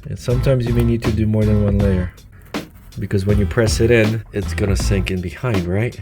And sometimes you may need to do more than one layer, because when you press it in, it's gonna sink in behind, right?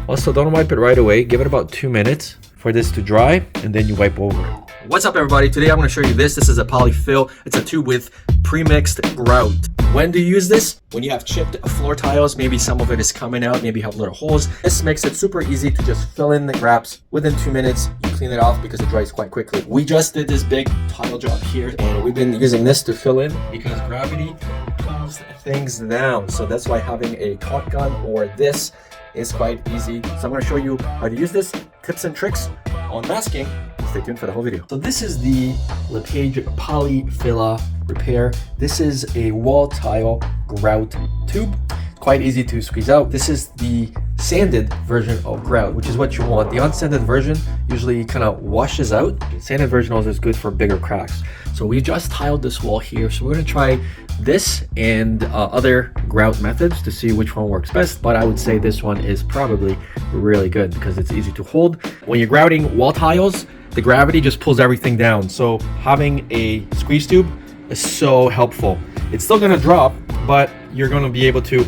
Also, don't wipe it right away. Give it about 2 minutes for this to dry, and then you wipe over it. What's up, everybody? Today I'm going to show you this. This is a Polyfill. It's a tube with pre-mixed grout. When do you use this? When you have chipped floor tiles, maybe some of it is coming out, maybe you have little holes. This makes it super easy to just fill in the gaps. Within 2 minutes, you clean it off because it dries quite quickly. We just did this big tile job here, and we've been using this to fill in because gravity pulls things down. So that's why having a caulk gun or this is quite easy. So I'm going to show you how to use this, tips and tricks on masking. Stay tuned for the whole video. So this is the LePage Polyfilla repair. This is a wall tile grout tube. Quite easy to squeeze out. This is the sanded version of grout, which is what you want. The unsanded version usually kind of washes out. The sanded version also is good for bigger cracks. So we just tiled this wall here. So we're going to try this and other grout methods to see which one works best. But I would say this one is probably really good because it's easy to hold. When you're grouting wall tiles, the gravity just pulls everything down. So having a squeeze tube is so helpful. It's still going to drop, but you're going to be able to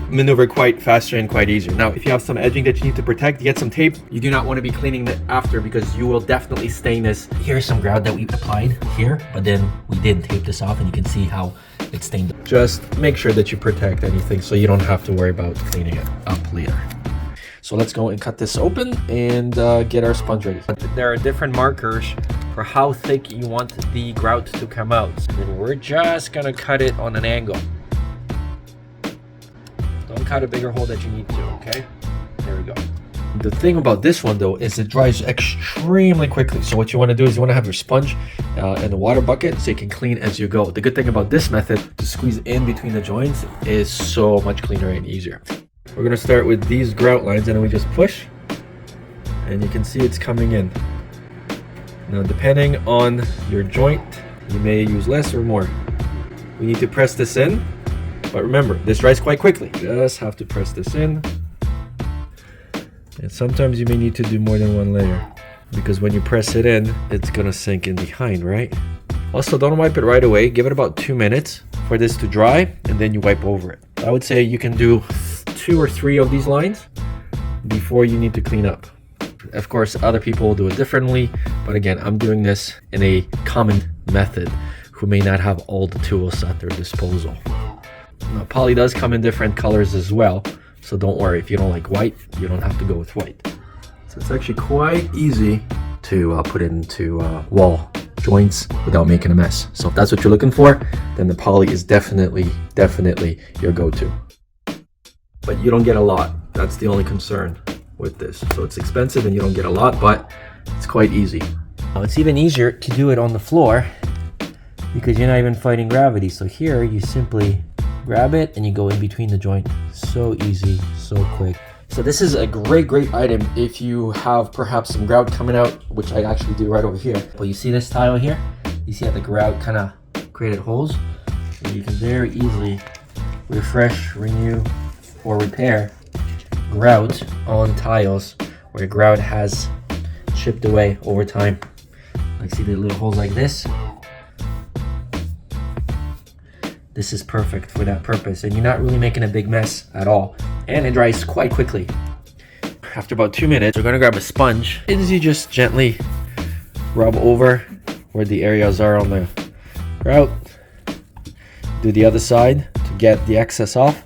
maneuver quite faster and quite easier. Now, if you have some edging that you need to protect, get some tape. You do not want to be cleaning it after because you will definitely stain this. Here's some grout that we applied here, but then we did tape this off and you can see how it stained. Just make sure that you protect anything so you don't have to worry about cleaning it up later. So let's go and cut this open and get our sponge ready. There are different markers for how thick you want the grout to come out. And we're just gonna cut it on an angle. Don't cut a bigger hole that you need to, okay? There we go. The thing about this one though is it dries extremely quickly. So what you want to do is you want to have your sponge and a water bucket so you can clean as you go. The good thing about this method to squeeze in between the joints is so much cleaner and easier. We're going to start with these grout lines and then we just push and you can see it's coming in. Now depending on your joint, you may use less or more. We need to press this in, but remember, this dries quite quickly. You just have to press this in. And sometimes you may need to do more than one layer because when you press it in, it's going to sink in behind, right? Also, don't wipe it right away. Give it about 2 minutes for this to dry and then you wipe over it. I would say you can do 2 or 3 of these lines before you need to clean up. Of course, other people will do it differently, but again, I'm doing this in a common method who may not have all the tools at their disposal. Now, poly does come in different colors as well, so don't worry. If you don't like white, you don't have to go with white. So it's actually quite easy to put it into wall joints without making a mess. So if that's what you're looking for, then the poly is definitely your go-to. But you don't get a lot. That's the only concern with this. So it's expensive and you don't get a lot, but it's quite easy. Now it's even easier to do it on the floor because you're not even fighting gravity. So here you simply grab it and you go in between the joint. So easy, so quick. So this is a great item if you have perhaps some grout coming out, which I actually do right over here. But you see this tile here? You see how the grout kind of created holes? And you can very easily refresh, renew, or repair grout on tiles where grout has chipped away over time. Like, see the little holes like this? This is perfect for that purpose, and you're not really making a big mess at all, and it dries quite quickly. After about 2 minutes, we're going to grab a sponge and you just gently rub over where the areas are on the grout. Do the other side to get the excess off.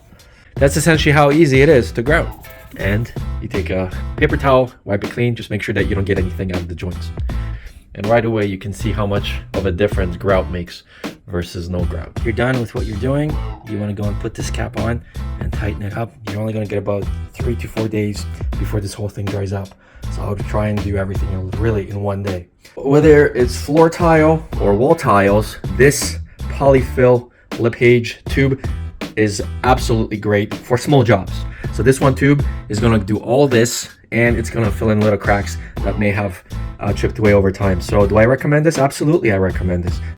That's essentially how easy it is to grout. And you take a paper towel, wipe it clean, just make sure that you don't get anything out of the joints. And right away you can see how much of a difference grout makes versus no grout. If you're done with what you're doing, you want to go and put this cap on and tighten it up. You're only going to get about 3 to 4 days before this whole thing dries up. So I would try and do everything really in one day. Whether it's floor tile or wall tiles, this Polyfill LePage tube is absolutely great for small jobs. So this one tube is going to do all this and it's going to fill in little cracks that may have chipped away over time. So do I recommend this? Absolutely, I recommend this.